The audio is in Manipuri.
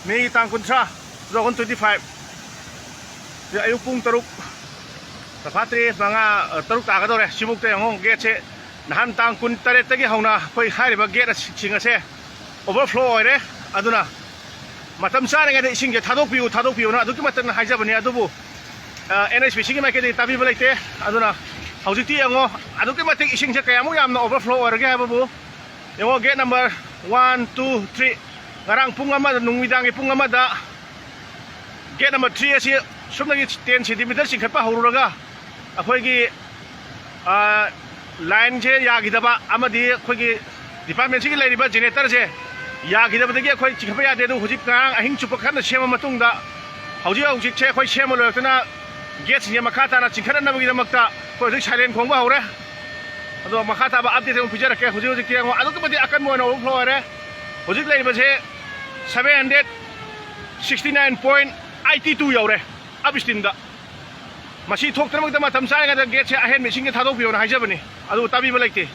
May tang kuntra 2025 ayung pung taruk patri mga taruk ta ka dore simuk te ngong gate se nahan tang kun tare tagi hauna khoi hari ba gate singa se overflow oire aduna matam sare nga de singe thadok piu na aduki matan haijabani adubu NHP singe ma ke de tabi balite aduna haujiti ngo aduki matik ising se kayamu yamna overflow oire ge habu ngo gate number 1 2 3 ngarang pung ama nungmidang pung ama da gate number 3 asi sumnagi 10 cm singkhatpa hururaga akhoi line je yagidaba amadi akhoi department sigi lairiba generator je yagidabadagi akhoi chikapa yade du hujik ngarang ahing chupa khanna sema matungda hujik che akhoi sema loyatna gate singe makhata na chingkhana nabagi damakta project silent khongba hore ado makhata ba update on pijara ke hujik ke ngo adu badi akan mo na overflow ore hujik lairiba je 769.82 yaure abistinda masi thok tramak da matam sai ga gate se ahen machine ke thadok piona haijabani adu tabi ba lekte